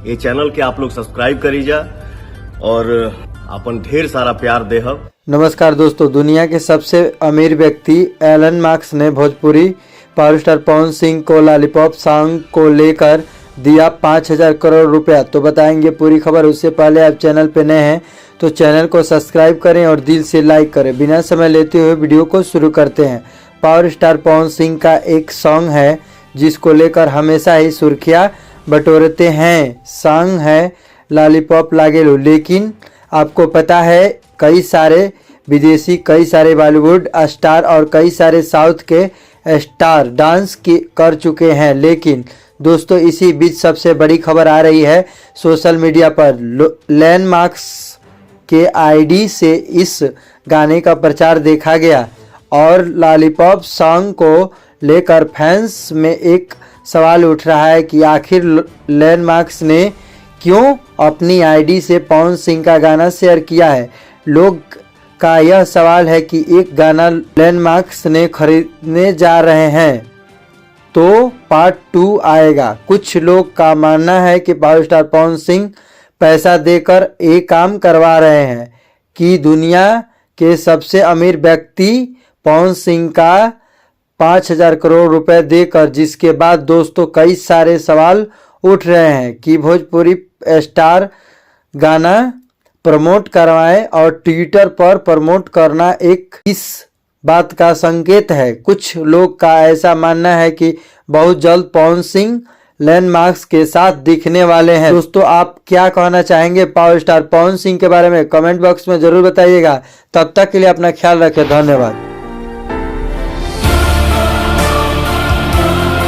ये चैनल के आप लोग सब्सक्राइब करीजा और अपन ढेर सारा प्यार देहब। नमस्कार दोस्तों, दुनिया के सबसे अमीर व्यक्ति एलन मार्क्स ने भोजपुरी पावर स्टार पवन सिंह को लॉलीपॉप सॉन्ग को लेकर दिया 5,000 करोड़ रुपया। तो बताएंगे पूरी खबर। उससे पहले आप चैनल पे नए हैं तो चैनल को सब्सक्राइब करें और दिल से लाइक करें। बिना समय लेते हुए वीडियो को शुरू करते हैं। पावर स्टार पवन सिंह का एक सॉन्ग है जिसको लेकर हमेशा ही सुर्खियाँ बटोरते हैं। सॉन्ग है लॉलीपॉप लागेलू। लेकिन आपको पता है कई सारे विदेशी, कई सारे बॉलीवुड स्टार और कई सारे साउथ के स्टार डांस कर चुके हैं। लेकिन दोस्तों इसी बीच सबसे बड़ी खबर आ रही है सोशल मीडिया पर। एलन मार्क्स के आईडी से इस गाने का प्रचार देखा गया और लॉलीपॉप सॉन्ग को लेकर फैंस में एक सवाल उठ रहा है कि आखिर एलन मार्क्स ने क्यों अपनी आईडी से पवन सिंह का गाना शेयर किया है। लोग का यह सवाल है कि एक गाना एलन मार्क्स ने खरीदने जा रहे हैं तो पार्ट 2 आएगा। कुछ लोग का मानना है कि पावर स्टार पवन सिंह पैसा देकर एक काम करवा रहे हैं कि दुनिया के सबसे अमीर व्यक्ति पवन सिंह का 5,000 करोड़ रुपए देकर, जिसके बाद दोस्तों कई सारे सवाल उठ रहे हैं कि भोजपुरी स्टार गाना प्रमोट करवाएं और ट्विटर पर प्रमोट करना एक इस बात का संकेत है। कुछ लोग का ऐसा मानना है कि बहुत जल्द पवन सिंह एलन मार्क्स के साथ दिखने वाले हैं। दोस्तों आप क्या कहना चाहेंगे पावर स्टार पवन सिंह के बारे में कमेंट बॉक्स में जरूर बताइएगा। तब तक के लिए अपना ख्याल रखें। धन्यवाद।